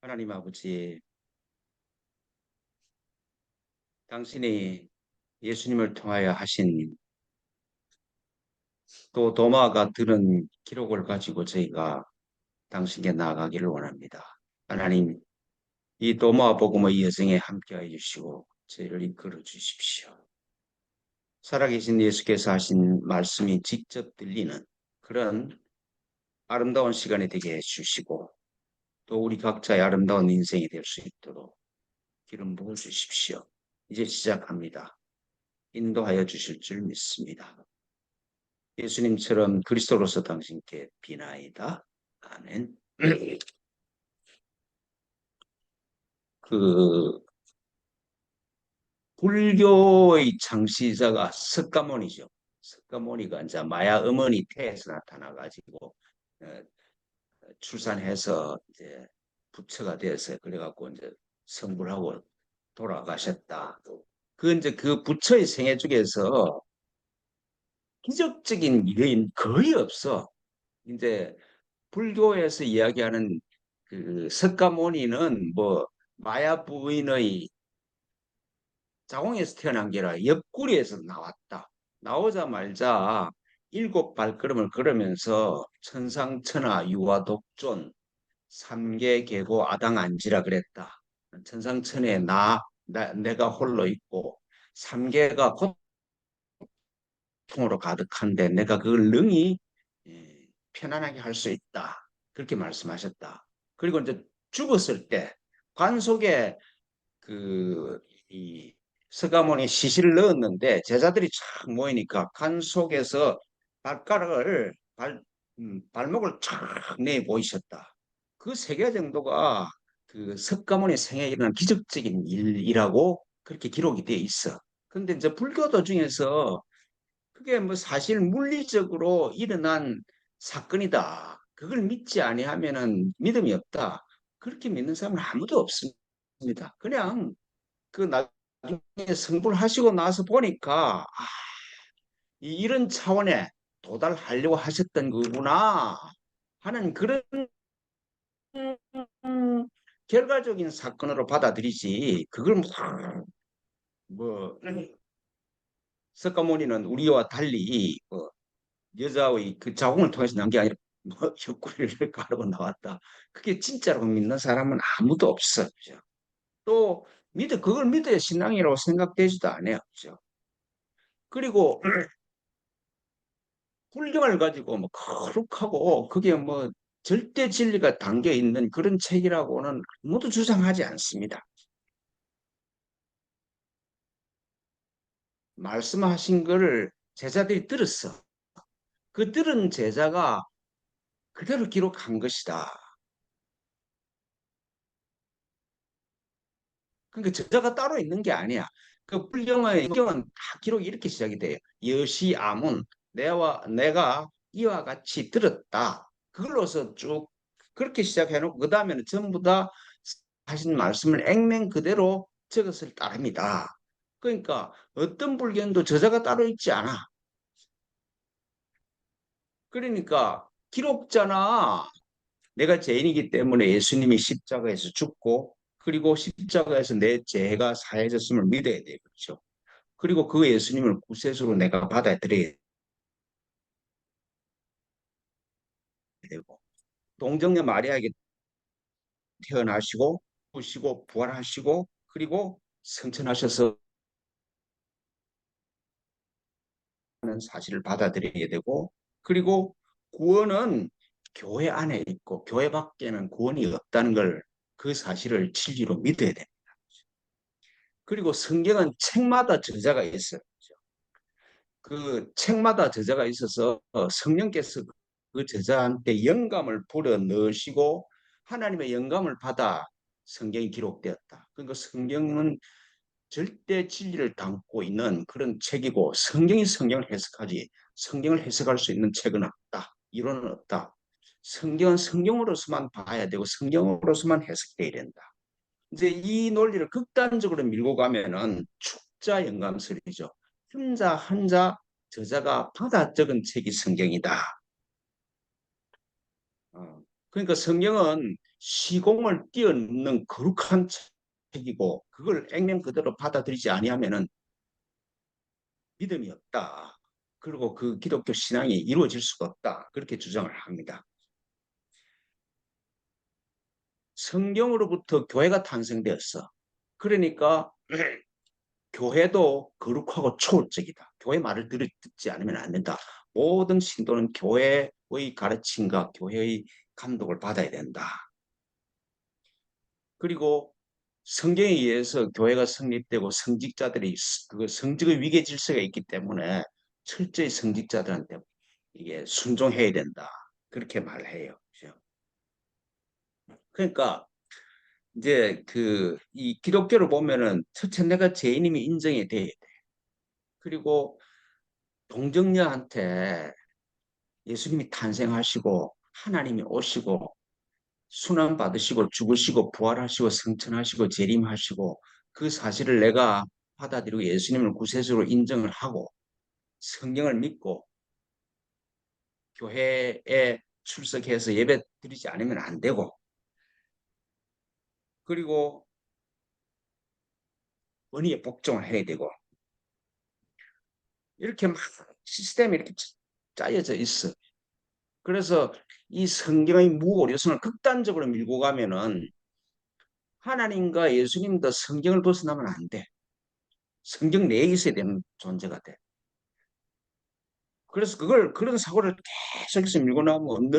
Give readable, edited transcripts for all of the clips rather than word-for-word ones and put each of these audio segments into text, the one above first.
하나님 아버지, 당신이 예수님을 통하여 하신 또 도마가 들은 기록을 가지고 저희가 당신께 나아가기를 원합니다. 하나님, 이 도마 복음의 여정에 함께해 주시고 저희를 이끌어 주십시오. 살아계신 예수께서 하신 말씀이 직접 들리는 그런 아름다운 시간이 되게 해주시고 또 우리 각자의 아름다운 인생이 될 수 있도록 기름 부어 주십시오. 이제 시작합니다. 인도하여 주실 줄 믿습니다. 예수님처럼 그리스도로서 당신께 비나이다. 아멘. 그 불교의 창시자가 석가모니죠. 석가모니가 이제 마야 어머니 태에서 나타나 가지고 출산해서 이제 부처가 돼서 그래갖고 이제 성불하고 돌아가셨다. 그 이제 그 부처의 생애 중에서 기적적인 일은 거의 없어. 이제 불교에서 이야기하는 그 석가모니는 뭐 마야 부인의 자궁에서 태어난 게 아니라 옆구리에서 나왔다. 나오자마자 일곱 발걸음을 걸으면서 천상천하 유아독존 삼계 계고 아당안지라 그랬다. 천상천하에 내가 홀로 있고 삼계가 고통으로 가득한데 내가 그걸 능히 편안하게 할 수 있다. 그렇게 말씀하셨다. 그리고 이제 죽었을 때 관 속에 이 서가모니 시신을 넣었는데 제자들이 쫙 모이니까 관 속에서 발목을 쫙 내 보이셨다. 그 세 개 정도가 그 석가모니 생애에 일어난 기적적인 일이라고 그렇게 기록이 돼 있어. 근데 이제 불교도 중에서 그게 뭐 사실 물리적으로 일어난 사건이다. 그걸 믿지 아니하면은 믿음이 없다. 그렇게 믿는 사람은 아무도 없습니다. 그냥 그 나중에 성불하시고 나서 보니까 이런 차원에 도달하려고 하셨던 거구나 하는 그런 결과적인 사건으로 받아들이지. 그걸 뭐 석가모니는 우리와 달리 여자의 그 자궁을 통해서 난 게 아니라 뭐 옆구리를 가르고 나왔다. 그게 진짜로 믿는 사람은 아무도 없어. 그죠? 또 그걸 믿어야 신앙이라고 생각되지도 않아요. 그죠? 그리고 훌륭을 가지고 뭐 거룩하고 그게 뭐 절대 진리가 담겨 있는 그런 책이라고는 모두 주장하지 않습니다. 말씀하신 거를 제자들이 들었어. 그 들은 제자가 그대로 기록한 것이다. 그러니까 제자가 따로 있는 게 아니야. 그 불경은 다 기록이 이렇게 시작이 돼요. 여시아문 내가 이와 같이 들었다. 그걸로서 쭉 그렇게 시작해놓고 그 다음에는 전부 다 하신 말씀을 액면 그대로 적었을 따릅니다. 그러니까 어떤 불견도 저자가 따로 있지 않아. 그러니까 기록자나 내가 죄인이기 때문에 예수님이 십자가에서 죽고 그리고 십자가에서 내 죄가 사해졌음을 믿어야 돼요. 그렇죠? 그리고 그 예수님을 구세주로 내가 받아들여야 되고 동정녀 마리아에게 태어나시고 부시고 부활하시고 그리고 승천하셔서 하는 사실을 받아들여야 되고 그리고 구원은 교회 안에 있고 교회 밖에는 구원이 없다는 걸 그 사실을 진리로 믿어야 됩니다. 그리고 성경은 책마다 저자가 있어요. 그 책마다 저자가 있어서 성령께서 그 저자한테 영감을 불어 넣으시고 하나님의 영감을 받아 성경이 기록되었다. 그러니까 성경은 절대 진리를 담고 있는 그런 책이고 성경이 성경을 해석하지 성경을 해석할 수 있는 책은 없다. 이론은 없다. 성경은 성경으로서만 봐야 되고 성경으로서만 해석돼야 된다. 이제 이 논리를 극단적으로 밀고 가면은 축자 영감설이죠. 혼자 한자 저자가 받아 적은 책이 성경이다. 어. 그러니까 성경은 시공을 뛰어넘는 거룩한 책이고 그걸 액면 그대로 받아들이지 아니하면은 믿음이 없다. 그리고 그 기독교 신앙이 이루어질 수가 없다. 그렇게 주장을 합니다. 성경으로부터 교회가 탄생되었어. 그러니까 교회도 거룩하고 초월적이다. 교회 말을 듣지 않으면 안 된다. 모든 신도는 교회의 가르침과 교회의 감독을 받아야 된다. 그리고 성경에 의해서 교회가 성립되고 성직자들이 그 성직의 위계 질서가 있기 때문에 철저히 성직자들한테 이게 순종해야 된다. 그렇게 말해요. 그죠? 그러니까 이제 그 이 기독교를 보면은 첫째 내가 죄인임이 인정이 돼야 돼. 그리고 동정녀한테 예수님이 탄생하시고 하나님이 오시고 순환 받으시고 죽으시고 부활하시고 승천하시고 재림하시고 그 사실을 내가 받아들이고 예수님을 구세주로 인정을 하고 성경을 믿고 교회에 출석해서 예배 드리지 않으면 안 되고 그리고 은혜에 복종을 해야 되고 이렇게 막 시스템이 이렇게 짜여져 있어. 그래서 이 성경의 무오류성을 극단적으로 밀고 가면은 하나님과 예수님도 성경을 벗어나면 안 돼. 성경 내에 있어야 되는 존재가 돼. 그래서 그걸 그런 사고를 계속해서 밀고 나오면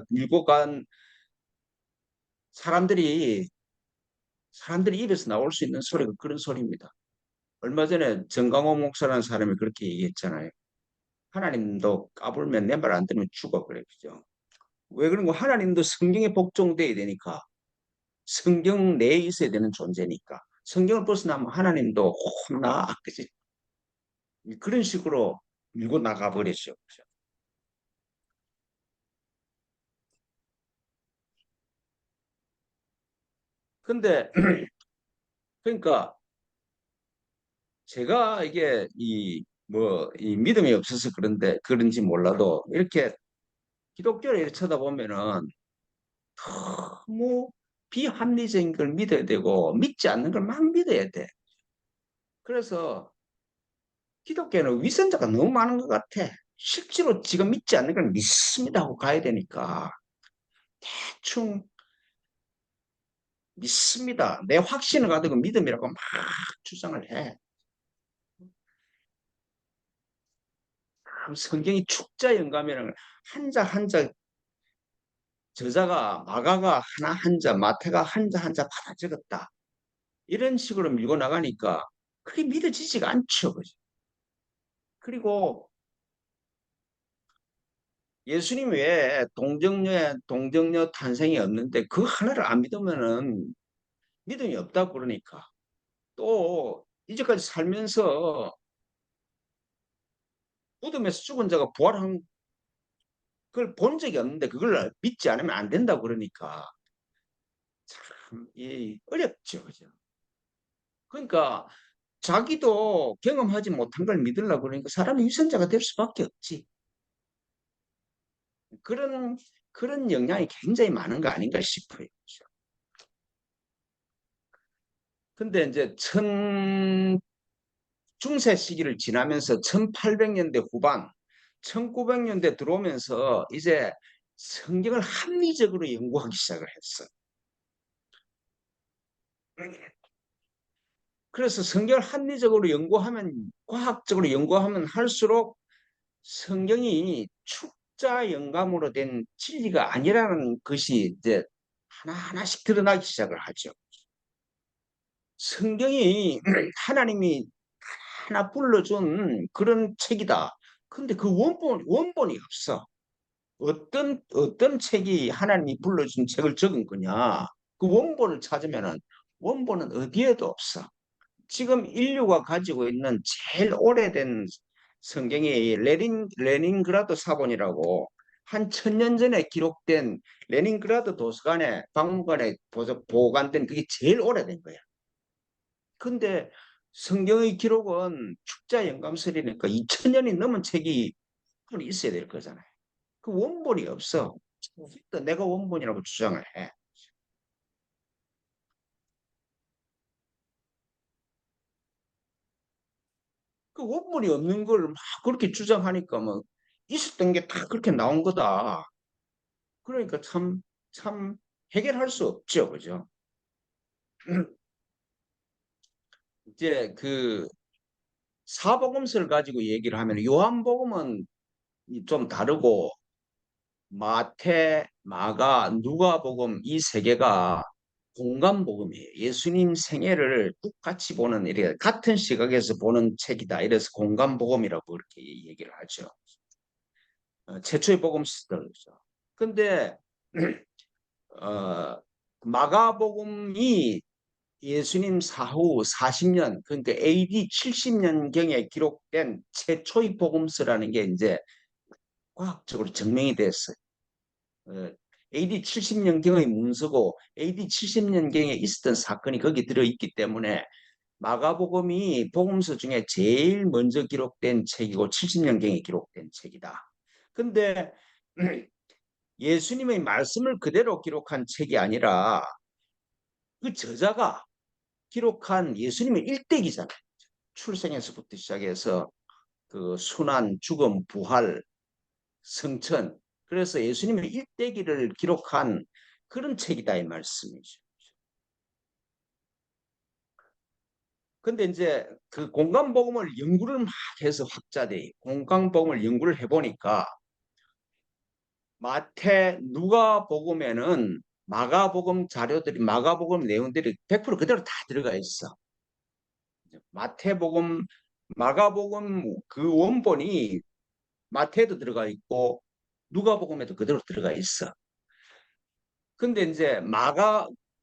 밀고 간 사람들이 입에서 나올 수 있는 소리가 그런 소리입니다. 얼마 전에 정강호 목사라는 사람이 그렇게 얘기했잖아요. 하나님도 까불면 내 말 안 들으면 죽어 그래 그죠? 왜 그런 거? 하나님도 성경에 복종돼야 되니까 성경 내에 있어야 되는 존재니까 성경을 벗어나면 하나님도 혼나 그지? 그런 식으로 밀고 나가 버렸죠. 근데 그러니까 제가 이게 이 믿음이 없어서 그런지 몰라도 이렇게 기독교를 이렇게 쳐다보면은 너무 비합리적인 걸 믿어야 되고 믿지 않는 걸 막 믿어야 돼. 그래서 기독교는 위선자가 너무 많은 것 같아. 실제로 지금 믿지 않는 걸 믿습니다 하고 가야 되니까 대충 믿습니다. 내 확신을 가지고 믿음이라고 막 주장을 해. 성경이 축자 영감이라는 걸 한자 한자 저자가 마가가 하나 한자 마태가 한자 한자 받아 적었다. 이런 식으로 밀고 나가니까 그게 믿어지지가 않죠. 그죠? 그리고 예수님 외에 동정녀 탄생이 없는데 그 하나를 안 믿으면은 믿음이 없다 그러니까 또 이제까지 살면서 무덤에서 죽은 자가 부활한 걸 본 적이 없는데 그걸 믿지 않으면 안 된다 그러니까 참 어렵죠. 그죠? 그러니까 자기도 경험하지 못한 걸 믿으려고 그러니까 사람이 위선자가 될 수밖에 없지. 그런 그런 영향이 굉장히 많은 거 아닌가 싶어요. 그죠? 근데 이제 중세 시기를 지나면서 1800년대 후반, 1900년대 들어오면서 이제 성경을 합리적으로 연구하기 시작을 했어. 그래서 성경을 합리적으로 연구하면, 과학적으로 연구하면 할수록 성경이 축자 영감으로 된 진리가 아니라는 것이 이제 하나하나씩 드러나기 시작을 하죠. 성경이 하나님이 하나 불러준 그런 책이다. 근데 그 원본이 없어. 어떤 책이 하나님이 불러준 책을 적은 거냐? 그 원본을 찾으면은 원본은 어디에도 없어. 지금 인류가 가지고 있는 제일 오래된 성경이 레닌그라드 사본이라고 한 1000년 전에 기록된 레닌그라드 도서관에 박물관에 보관된 그게 제일 오래된 거야. 근데 성경의 기록은 축자 영감설이니까 2000년이 넘은 책이 있어야 될 거잖아요. 그 원본이 없어. 내가 원본이라고 주장을 해. 그 원본이 없는 걸 막 그렇게 주장하니까 뭐 있었던 게 다 그렇게 나온 거다. 그러니까 참 해결할 수 없죠, 그죠? 이제 그 사복음서를 가지고 얘기를 하면 요한복음은 좀 다르고 마태, 마가, 누가복음 이 세 개가 공간복음이에요. 예수님 생애를 똑같이 보는 이래 같은 시각에서 보는 책이다. 이래서 공간복음이라고 그렇게 얘기를 하죠. 최초의 복음서들이죠. 근데 어, 마가복음이 예수님 사후 40년 그러니까 AD 70년경에 기록된 최초의 복음서라는 게 이제 과학적으로 증명이 됐어요. AD 70년경의 문서고 AD 70년경에 있었던 사건이 거기 들어있기 때문에 마가복음이 복음서 중에 제일 먼저 기록된 책이고 70년경에 기록된 책이다. 근데 예수님의 말씀을 그대로 기록한 책이 아니라 그 저자가 기록한 예수님의 일대기잖아요. 출생에서부터 시작해서 그 순환, 죽음, 부활, 성천. 그래서 예수님의 일대기를 기록한 그런 책이다 이 말씀이죠. 근데 이제 그 공간복음을 연구를 막 해서 확자돼. 공간복음을 연구를 해보니까 마태, 누가복음에는 마가복음 자료들이 마가복음 내용들이 100% 그대로 다 들어가 있어. 마태복음, 마가복음 그 원본이 마태에도 들어가 있고 누가복음에도 그대로 들어가 있어. 근데 이제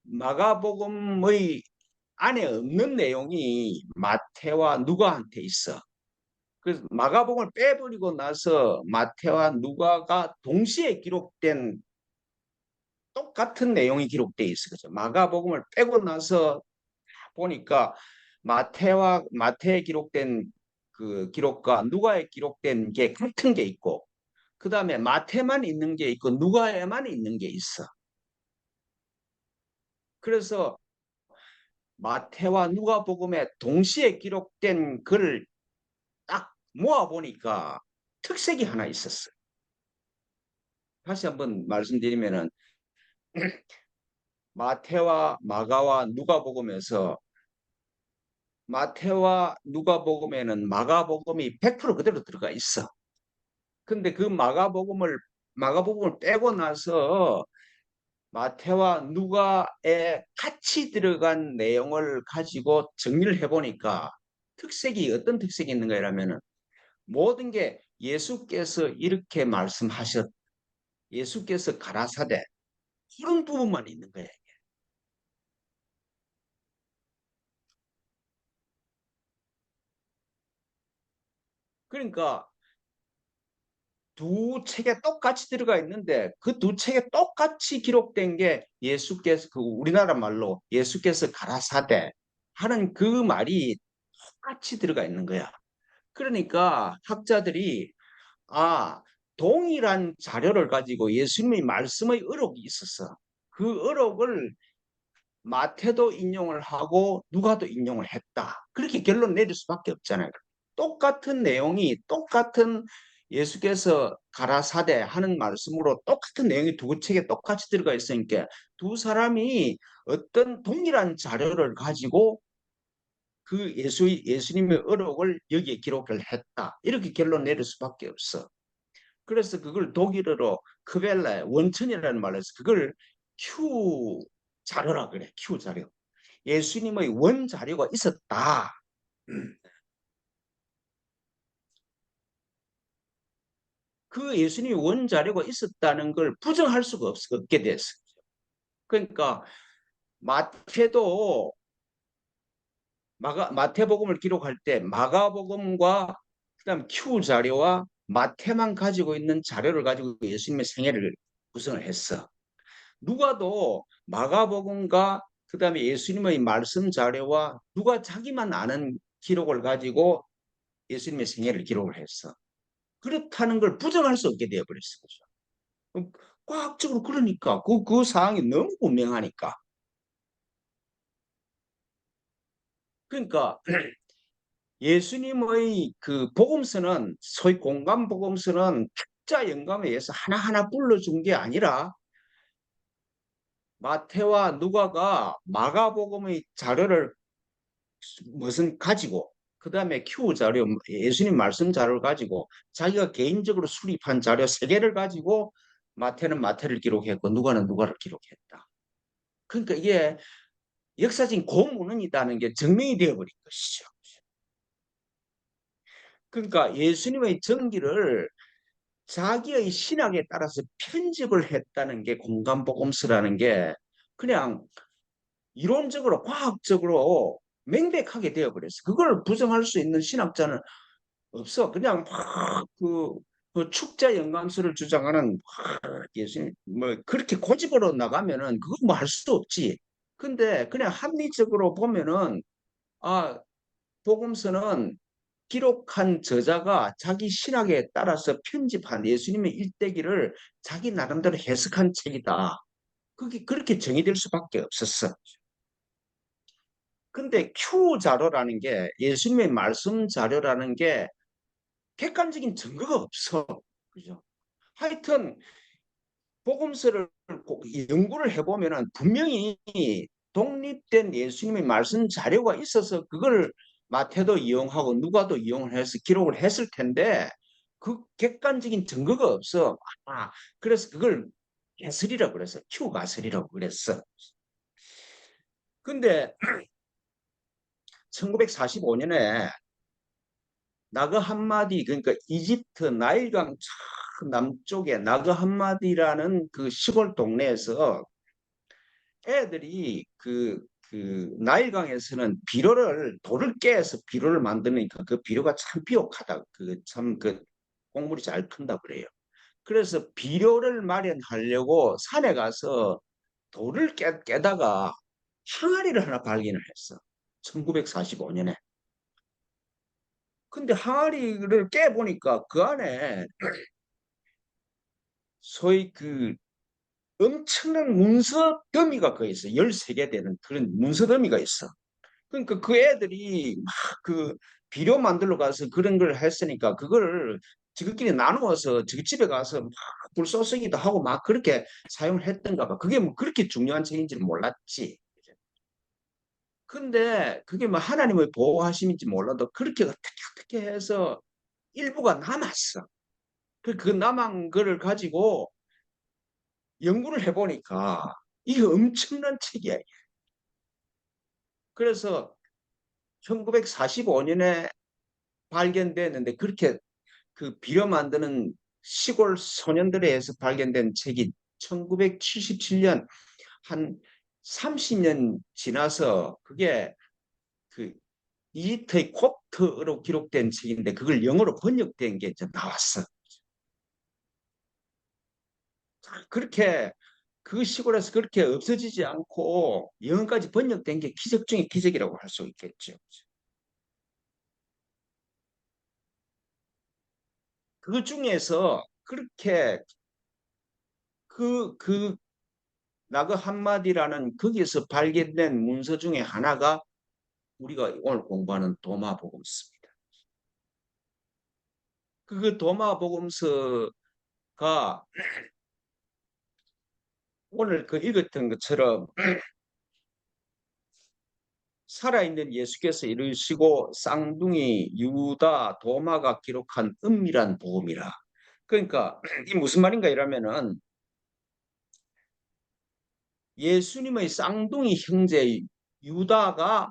마가복음의 안에 없는 내용이 마태와 누가한테 있어. 그래서 마가복음을 빼버리고 나서 마태와 누가가 동시에 기록된 똑같은 내용이 기록돼 있어. 그죠? 마가복음을 빼고 나서 보니까 마태에 기록된 그 기록과 누가에 기록된 게 같은 게 있고, 그 다음에 마태만 있는 게 있고 누가에만 있는 게 있어. 그래서 마태와 누가복음에 동시에 기록된 글을 딱 모아 보니까 특색이 하나 있었어요. 다시 한번 말씀드리면은 마태와 마가와 누가복음에서 마태와 누가복음에는 마가복음이 100% 그대로 들어가 있어. 근데 그 마가복음을 빼고 나서 마태와 누가에 같이 들어간 내용을 가지고 정리를 해보니까 특색이 어떤 특색이 있는가 하면은 모든 게 예수께서 이렇게 말씀하셨, 예수께서 가라사대 그런 부분만 있는 거예요. 그러니까 두 책에 똑같이 들어가 있는데 그 두 책에 똑같이 기록된 게 예수께서 그 우리나라 말로 예수께서 가라사대 하는 그 말이 똑같이 들어가 있는 거야. 그러니까 학자들이 아, 동일한 자료를 가지고 예수님의 말씀의 어록이 있었어. 그 어록을 마태도 인용을 하고 누가도 인용을 했다. 그렇게 결론 내릴 수밖에 없잖아요. 똑같은 내용이 똑같은 예수께서 가라사대 하는 말씀으로 똑같은 내용이 두 책에 똑같이 들어가 있으니까 두 사람이 어떤 동일한 자료를 가지고 그 예수님의 어록을 여기에 기록을 했다. 이렇게 결론 내릴 수밖에 없어. 그래서 그걸 독일어로 크벨라 원천이라는 말로 해서 그걸 Q 자료라 그래. Q 자료. 예수님의 원 자료가 있었다. 그 예수님의 원 자료가 있었다는 걸 부정할 수가 없게 됐어요. 그러니까 마태도 마태복음을 기록할 때 마가복음과 그다음 Q 자료와 마태만 가지고 있는 자료를 가지고 예수님의 생애를 구성을 했어. 누가도 마가복음과 그다음에 예수님의 말씀 자료와 누가 자기만 아는 기록을 가지고 예수님의 생애를 기록을 했어. 그렇다는 걸 부정할 수 없게 되어버렸어. 과학적으로 그러니까 그 사항이 너무 분명하니까. 그러니까 예수님의 그 복음서는 소위 공간 복음서는 각자 영감에 의해서 하나하나 불러준 게 아니라 마태와 누가가 마가복음의 자료를 무슨 가지고 그다음에 Q 자료 예수님 말씀 자료를 가지고 자기가 개인적으로 수립한 자료 세 개를 가지고 마태는 마태를 기록했고 누가는 누가를 기록했다. 그러니까 이게 역사적인 고문이라는 게 증명이 되어버린 것이죠. 그러니까 예수님의 전기를 자기의 신학에 따라서 편집을 했다는 게 공간복음서라는 게 그냥 이론적으로 과학적으로 명백하게 되어버렸어. 그걸 부정할 수 있는 신학자는 없어. 그냥 그 축자 영감수를 주장하는 예수님 뭐 그렇게 고집으로 나가면은 그거 뭐 할 수 없지. 근데 그냥 합리적으로 보면은 아 복음서는 기록한 저자가 자기 신학에 따라서 편집한 예수님의 일대기를 자기 나름대로 해석한 책이다. 그게 그렇게 정의될 수밖에 없었어. 근데 Q 자료라는 게 예수님의 말씀 자료라는 게 객관적인 증거가 없어. 그죠? 하여튼 복음서를 연구를 해보면은 분명히 독립된 예수님의 말씀 자료가 있어서 그걸 마태도 이용하고 누가도 이용을 해서 기록을 했을 텐데 그 객관적인 증거가 없어. 그래서 그걸 가설이라고 그랬어. Q 가설이라고 그랬어. 근데 1945년에 나그 함마디 그러니까 이집트 나일강 남쪽에 나그 함마디라는 그 시골 동네에서 애들이 그 나일강에서는 비료를 돌을 깨서 비료를 만드니까 그 비료가 참 비옥하다. 그 참 그 곡물이 잘 큰다 그래요. 그래서 비료를 마련하려고 산에 가서 돌을 깨다가 항아리를 하나 발견을 했어. 1945년에. 근데 항아리를 깨보니까 그 안에 소위 그 엄청난 문서 더미가 그 있어. 13개 되는 그런 문서 더미가 있어. 그러니까 그 애들이 막 그 비료 만들러 가서 그런 걸 했으니까 그걸 지들끼리 나누어서 지그 집에 가서 막 불쏘시기도 하고 막 그렇게 사용을 했던가 봐. 그게 뭐 그렇게 중요한 책인지는 몰랐지. 근데 그게 뭐 하나님의 보호하심인지 몰라도 그렇게 어떻게 해서 일부가 남았어. 그 남은 거를 가지고 연구를 해보니까 이게 엄청난 책이야. 그래서 1945년에 발견됐는데 그렇게 그 비료 만드는 시골 소년들에 의해서 발견된 책이 1977년 한 30년 지나서 그게 그 이집트의 콥트로 기록된 책인데 그걸 영어로 번역된 게 이제 나왔어. 그렇게 그 시골에서 그렇게 없어지지 않고 영어까지 번역된 게 기적 중의 기적이라고 할 수 있겠죠. 그 중에서 그렇게 그 나그 한마디라는 거기에서 발견된 문서 중에 하나가 우리가 오늘 공부하는 도마복음서입니다. 그 도마복음서가 오늘 그 읽었던 것처럼 살아있는 예수께서 이르시고 쌍둥이 유다 도마가 기록한 은밀한 복음이라. 그러니까 이 무슨 말인가 이러면은 예수님의 쌍둥이 형제 유다가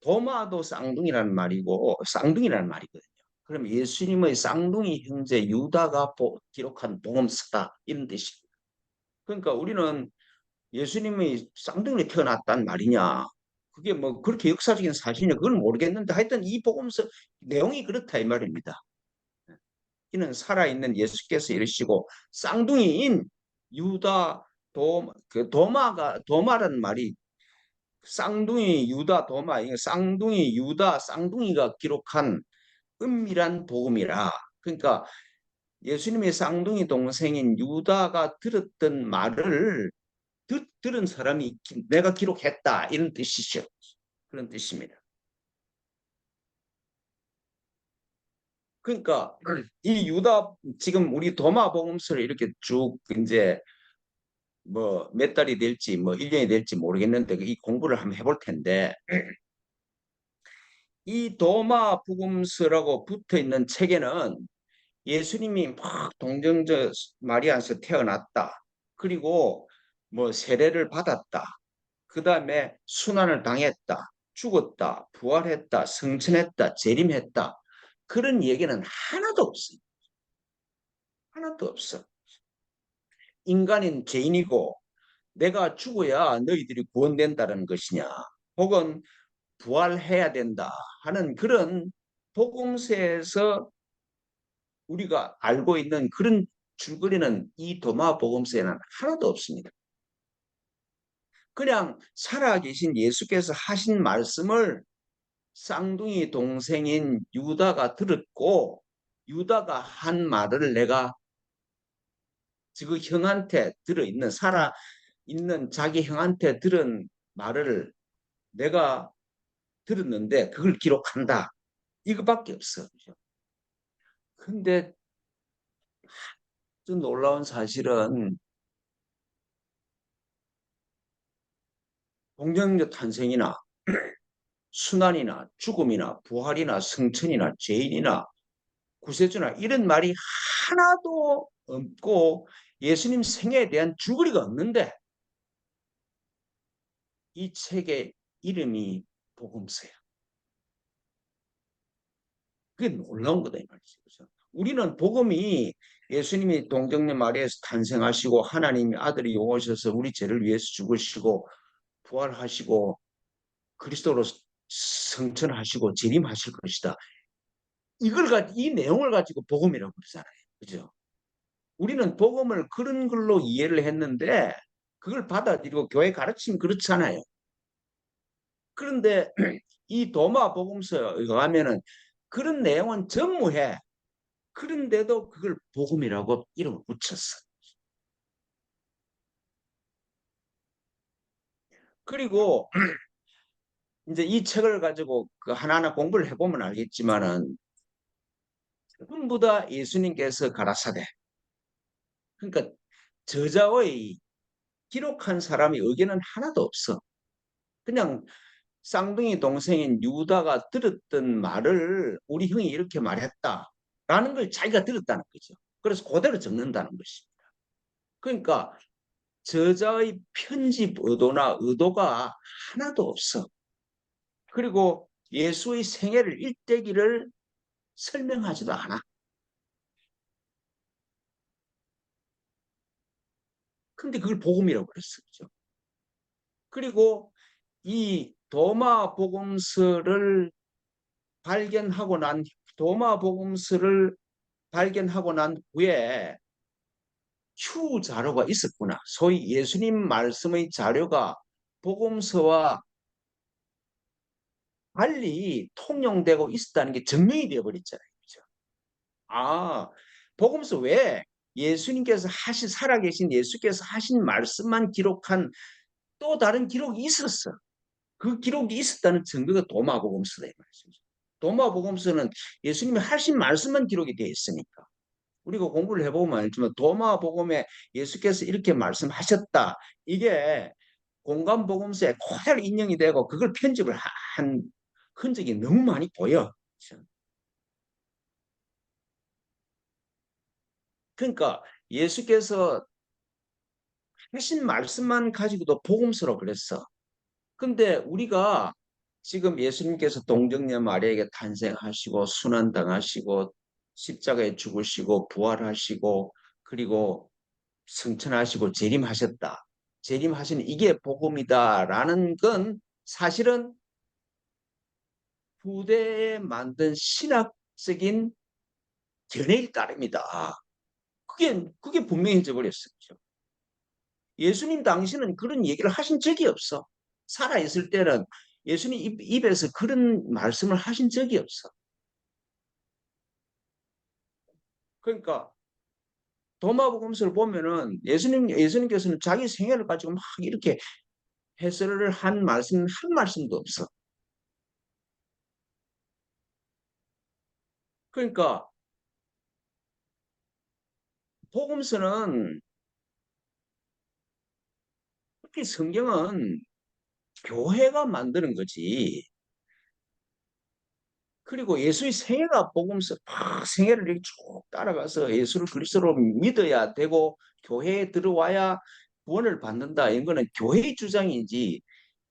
도마도 쌍둥이라는 말이고 쌍둥이라는 말이거든요. 그럼 예수님의 쌍둥이 형제 유다가 기록한 복음서다 이런 뜻입니다. 그러니까 우리는 예수님의 쌍둥이로 태어났단 말이냐. 그게 뭐 그렇게 역사적인 사실이냐 그건 모르겠는데 하여튼 이 복음서 내용이 그렇다 이 말입니다. 이는 살아있는 예수께서 이르시고 쌍둥이인 유다 그 도마라는 말이 쌍둥이 유다 도마 이거 쌍둥이 유다 쌍둥이가 기록한 은밀한 복음이라. 그러니까 예수님의 쌍둥이 동생인 유다가 들었던 말을 들은 사람이 내가 기록했다 이런 뜻이죠. 그런 뜻입니다. 그러니까 이 유다 지금 우리 도마복음서를 이렇게 쭉 이제 뭐 몇 달이 될지 뭐 1년이 될지 모르겠는데 이 공부를 한번 해볼 텐데 이 도마복음서라고 붙어 있는 책에는 예수님이 막 동정저 마리아에서 태어났다. 그리고 뭐 세례를 받았다. 그 다음에 순환을 당했다. 죽었다. 부활했다. 승천했다. 재림했다. 그런 얘기는 하나도 없어. 하나도 없어. 인간인 죄인이고 내가 죽어야 너희들이 구원된다는 것이냐. 혹은 부활해야 된다 하는 그런 복음서에서 우리가 알고 있는 그런 줄거리는 이 도마 복음서에는 하나도 없습니다. 그냥 살아계신 예수께서 하신 말씀을 쌍둥이 동생인 유다가 들었고 유다가 한 말을 내가 그 형한테 들어있는 살아있는 자기 형한테 들은 말을 내가 들었는데 그걸 기록한다. 이거밖에 없어. 근데 좀 놀라운 사실은 공정적 탄생이나 순환이나 죽음이나 부활이나 승천이나 죄인이나 구세주나 이런 말이 하나도 없고 예수님 생애에 대한 줄거리가 없는데 이 책의 이름이 복음서야. 그게 놀라운 거다 이 말이죠. 그렇죠? 우리는 복음이 예수님이 동정녀 마리아에서 탄생하시고 하나님의 아들이 오셔서 우리 죄를 위해서 죽으시고 부활하시고 그리스도로 성천하시고 재림하실 것이다. 이 내용을 가지고 복음이라고 그러잖아요. 그죠? 우리는 복음을 그런 걸로 이해를 했는데 그걸 받아들이고 교회 가르치면 그렇잖아요. 그런데 이 도마 복음서에 의하면은 그런 내용은 전무해. 그런데도 그걸 복음이라고 이름을 붙였어. 그리고 이제 이 책을 가지고 그 하나하나 공부를 해보면 알겠지만은 전부 다 예수님께서 가라사대. 그러니까 저자의 기록한 사람의 의견은 하나도 없어. 그냥 쌍둥이 동생인 유다가 들었던 말을 우리 형이 이렇게 말했다라는 걸 자기가 들었다는 거죠. 그래서 그대로 적는다는 것입니다. 그러니까 저자의 편집 의도나 의도가 하나도 없어. 그리고 예수의 생애를 일대기를 설명하지도 않아. 근데 그걸 복음이라고 그랬어. 그죠? 그리고 이 도마 복음서를 발견하고 난 도마 복음서를 발견하고 난 후에 추 자료가 있었구나. 소위 예수님 말씀의 자료가 복음서와 달리 통용되고 있었다는 게 증명이 되어버렸잖아요. 그죠? 아, 복음서 외에 예수님께서 살아계신 예수께서 하신 말씀만 기록한 또 다른 기록이 있었어. 그 기록이 있었다는 증거가 도마복음서다 이 말씀이죠. 도마복음서는 예수님이 하신 말씀만 기록이 되어 있으니까. 우리가 공부를 해보면 알지만 도마복음에 예수께서 이렇게 말씀하셨다. 이게 공간복음서에 그대로 인용이 되고 그걸 편집을 한 흔적이 너무 많이 보여. 그러니까 예수께서 하신 말씀만 가지고도 복음서로 그랬어. 근데 우리가 지금 예수님께서 동정녀 마리아에게 탄생하시고 순환당하시고 십자가에 죽으시고 부활하시고 그리고 승천하시고 재림하셨다. 재림하시는 이게 복음이다라는 건 사실은 후대에 만든 신학적인 견해일 따릅니다. 그게 분명해져 버렸었죠. 예수님 당시는 그런 얘기를 하신 적이 없어. 살아있을 때는 예수님 입에서 그런 말씀을 하신 적이 없어. 그러니까 도마복음서를 보면은 예수님께서는 자기 생애를 가지고 막 이렇게 해설을 한 말씀 한 말씀도 없어. 그러니까 복음서는 특히 성경은 교회가 만드는 거지. 그리고 예수의 생애가 복음서 막 생애를 이렇게 쭉 따라가서 예수를 그리스도로 믿어야 되고 교회에 들어와야 구원을 받는다. 이런 거는 교회의 주장이지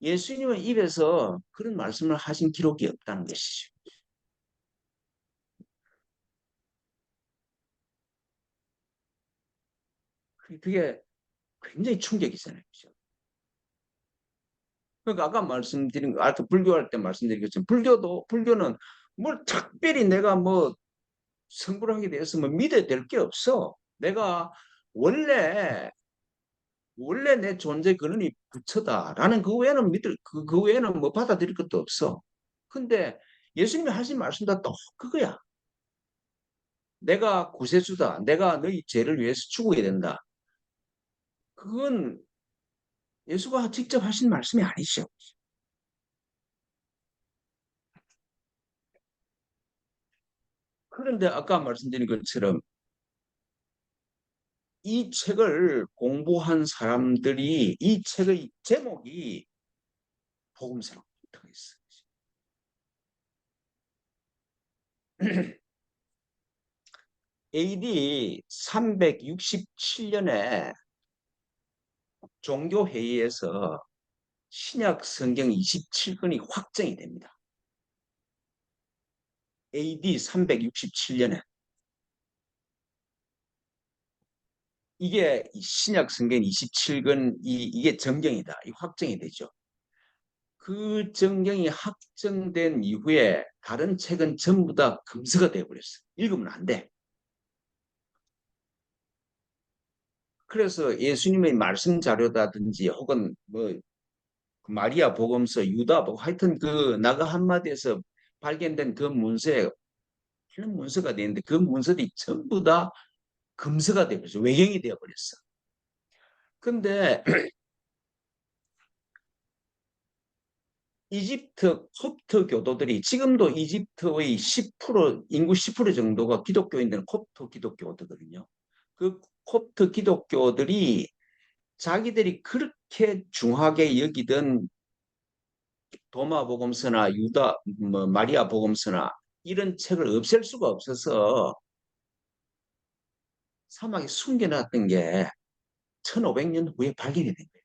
예수님의 입에서 그런 말씀을 하신 기록이 없다는 것이죠. 그게 굉장히 충격이잖아요. 그죠? 그러니까 아까 말씀드린 거, 아까 불교할 때 말씀드린 것처럼 불교는 뭘 특별히 내가 뭐 성불하게 대해서 뭐 믿어야 될 게 없어. 내가 원래 내 존재 근원이 부처다라는 그 외에는 그 외에는 뭐 받아들일 것도 없어. 근데 예수님이 하신 말씀 다 또 그거야. 내가 구세주다. 내가 너희 죄를 위해서 죽어야 된다. 그건 예수가 직접 하신 말씀이 아니죠. 그런데 아까 말씀드린 것처럼 이 책을 공부한 사람들이 이 책의 제목이 복음서라고 붙어있어. AD 367년에 종교회의에서 신약 성경 27권이 확정이 됩니다. AD 367년에 이게 신약 성경 27권 이게 정경이다. 이 확정이 되죠. 그 정경이 확정된 이후에 다른 책은 전부 다 금서가 되어버렸어. 읽으면 안 돼. 그래서 예수님의 말씀 자료다든지 혹은 뭐 마리아 복음서, 유다 복음 하여튼 그 나가 한마디에서 발견된 그 문서에 그런 문서가 되는데 그 문서들이 전부 다 금서가 되어버렸어. 외경이 되어버렸어. 근데 이집트 콥트 교도들이 지금도 이집트의 10% 인구 10% 정도가 기독교인들은 콥트 기독교거든요. 그 콥트 기독교들이 자기들이 그렇게 중하게 여기던 도마 복음서나 유다 뭐 마리아 복음서나 이런 책을 없앨 수가 없어서 사막에 숨겨놨던 게 1500년 후에 발견이 된 거예요.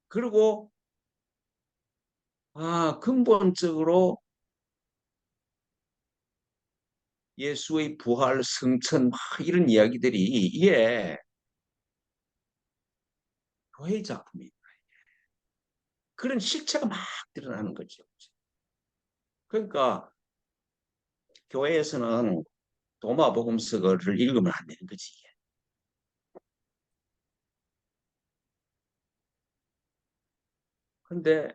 그리고 근본적으로 예수의 부활, 승천 막 이런 이야기들이 이게 교회 작품이 그런 실체가 막 드러나는 거죠. 그러니까 교회에서는 도마복음서를 읽으면 안 되는 거지. 근데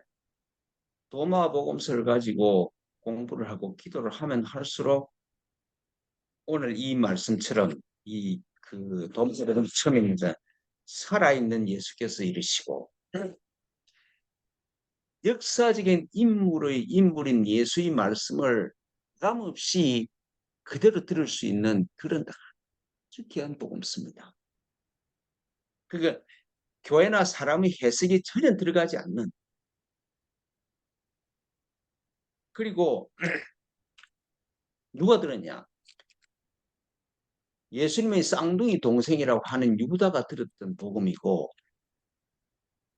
도마복음서를 가지고 공부를 하고 기도를 하면 할수록 오늘 이 말씀처럼 이 그 도마복음서 처음에 이제 살아있는 예수께서 이르시고 역사적인 인물인 예수의 말씀을 감없이 그대로 들을 수 있는 그런 아주 귀한 복음서입니다. 그러니까 교회나 사람의 해석이 전혀 들어가지 않는 그리고 누가 들었냐? 예수님의 쌍둥이 동생이라고 하는 유다가 들었던 복음이고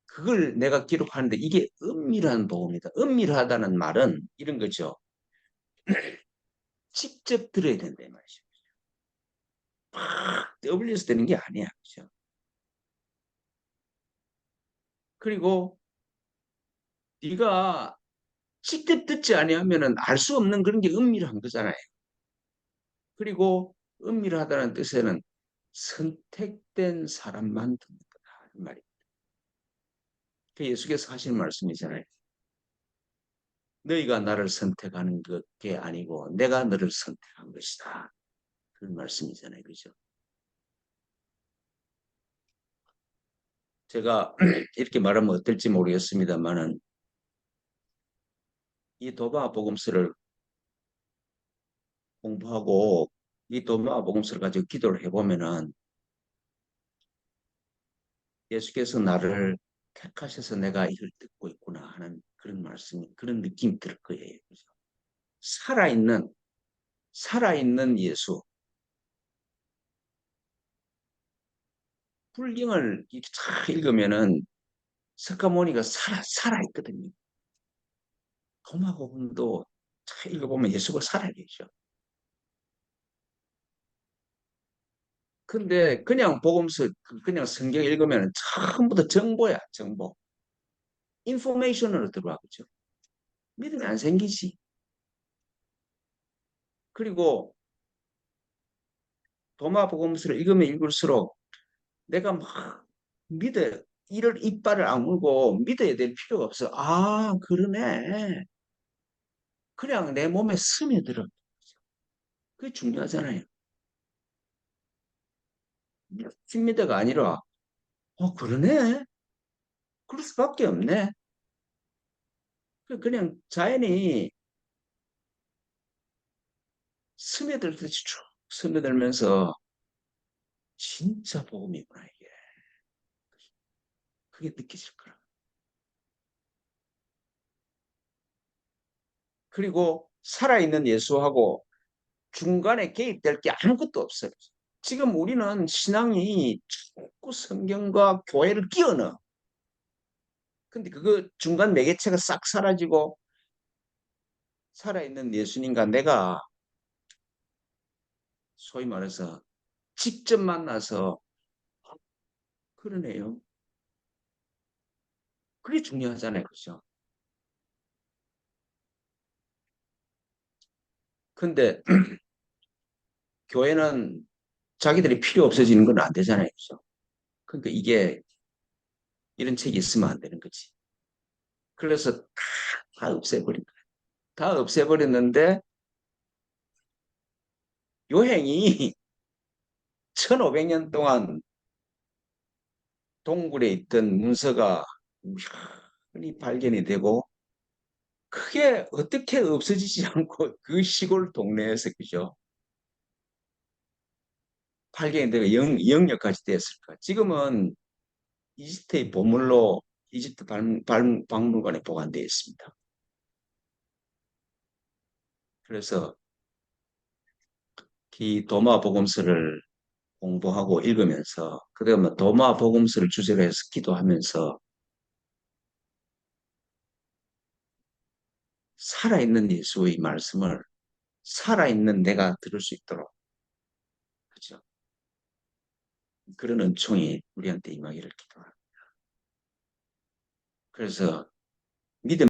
그걸 내가 기록하는데 이게 은밀한 복음이다. 은밀하다는 말은 이런 거죠. 직접 들어야 된다 이 말이죠. 막 떠올려서 되는 게 아니야. 그죠? 그리고 네가 직접 듣지 아니하면은 알 수 없는 그런 게 은밀한 거잖아요. 그리고 은밀하다는 뜻에는 선택된 사람만 듣는 거다. 이 말이에요. 그 예수께서 하시는 말씀이잖아요. 너희가 나를 선택하는 게 아니고 내가 너를 선택한 것이다. 그런 말씀이잖아요. 그죠? 제가 이렇게 말하면 어떨지 모르겠습니다만은 이 도마 복음서를 공부하고 이 도마 복음서를 가지고 기도를 해보면은 예수께서 나를 택하셔서 내가 이걸 듣고 있구나 하는 그런 말씀이 그런 느낌이 들 거예요. 그죠? 살아있는 살아있는 예수. 불경을 이렇게 쫙 읽으면은 석가모니가 살아있거든요. 도마복음도 쫙 읽어보면 예수가 살아계셔. 근데 그냥 복음서 그냥 성경 읽으면 처음부터 정보야, 정보. 인포메이션으로 들어와 그죠. 믿음이 안 생기지. 그리고 도마 복음서를 읽으면 읽을수록 내가 막 믿어 이를 이빨을 악물고 믿어야 될 필요가 없어. 아, 그러네. 그냥 내 몸에 스며들어. 그게 중요하잖아요. 신미대가 아니라 그러네. 그럴 수밖에 없네. 그냥 자연히 스며들듯이 쭉 스며들면서 진짜 복음이구나 이게. 그게 느껴질 거라. 그리고 살아있는 예수하고 중간에 개입될 게 아무것도 없어요. 지금 우리는 신앙이 자꾸 성경과 교회를 끼워 넣어. 근데 그거 중간 매개체가 싹 사라지고 살아있는 예수님과 내가 소위 말해서 직접 만나서 그러네요. 그게 중요하잖아요. 그죠? 근데 교회는 자기들이 필요 없어지는 건 안 되잖아요. 그죠? 그러니까 이게 이런 책이 있으면 안 되는 거지. 그래서 다 없애버린 거예요. 다 없애버렸는데 요행이 1500년 동안 동굴에 있던 문서가 우연히 발견이 되고 그게 어떻게 없어지지 않고 그 시골 동네에서 그죠? 발견이 되고 영역까지 됐을까? 지금은 이집트의 보물로 이집트 박물관에 보관되어 있습니다. 그래서 이 도마 복음서를 공부하고 읽으면서 그다음에 도마 복음서를 주제로 해서 기도하면서 살아있는 예수의 말씀을 살아있는 내가 들을 수 있도록 그죠? 그런 은총이 우리한테 임하기를 기도합니다. 그래서